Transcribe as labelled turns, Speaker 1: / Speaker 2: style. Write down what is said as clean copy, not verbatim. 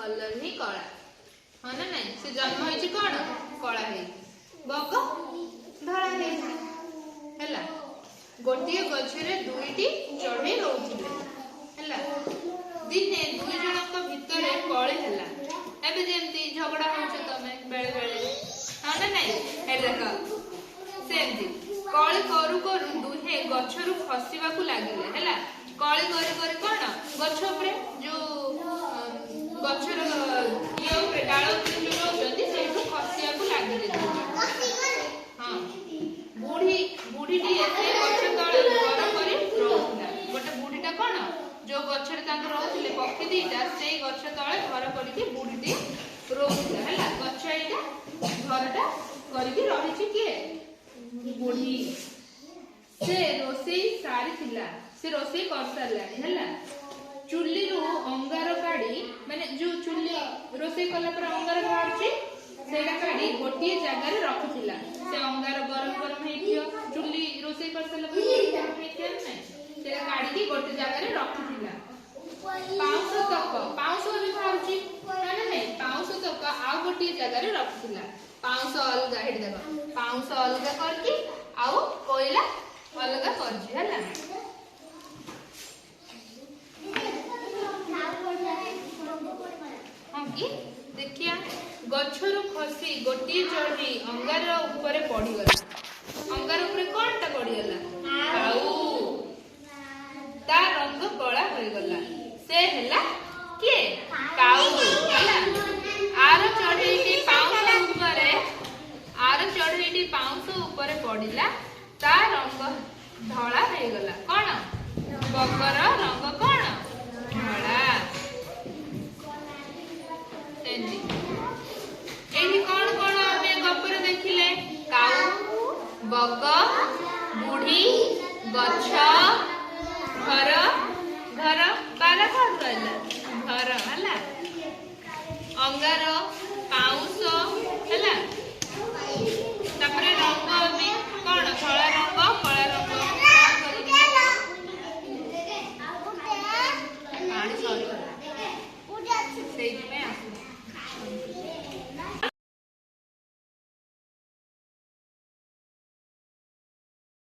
Speaker 1: colour ही कला हाँ ना नहीं से जन्म होइछि कोन कला है बग धला है गोटे गछरे दुईटी चढ़ई रोउथिले हैला दिने दुई जनक भितरे कळी हैला एबे जेमती झगड़ा होछ तमे बेले बेले हाँ ना नहीं हे देखो सेमती कळी करू करू दुहे गछरु खसिबाकू लागिले हैला कळी करी करी कोन गछ ऊपर जो गछर ये ऊपर डाळ ऊपर जो रहउछंती सेठु खसियाकू लागिले हां बुढ़ी बुढ़ी टी एते गछ तळे घर करे रहउला गोटे बुढ़ीटा कोन जो गछरे तांक रहउथिले पक्षी दीटा सेई गछ तळे घर करिके बुढ़ीटी रहउला हैला गछ एटा घरटा करिके रहिछि के बुढ़ी से रोसई सारी थिला से रोसई कर सारलानी हैला चुल्ली रु अंगार काढी माने जो चुल्ली रोसई कला पर अंगार बाहरछि सेटा काढी गोटिए जागा रे रखिथिला से अंगार गरम गरम हेतियो चुल्ली रोसई कर सारला पर गरम हेतियो नै सेटा काढी की गोटे जागा रे रखिथिला पाउस भी बाहरछि ना नै पाउस तक आ गोटिए जागा रे रखिथिला पाउस अलगा हेड देखो पाउस अलगा करके आउ कोयला अलगा करछि हैला देखिया गछरु खसी गोटी चढ़ी अंगार ऊपर पड़ी गला अंगार ऊपर कोनटा पड़ी गला आउ ता रंग कला होई गला से हैला के काउ हैला आर चढ़ीटी पाउस ऊपर पड़िला ता रंग धला होई गला कोन बगर रंग कोन धला एही कोन कोन आमे गपर देखिले काउ बग बुढ़ी गछ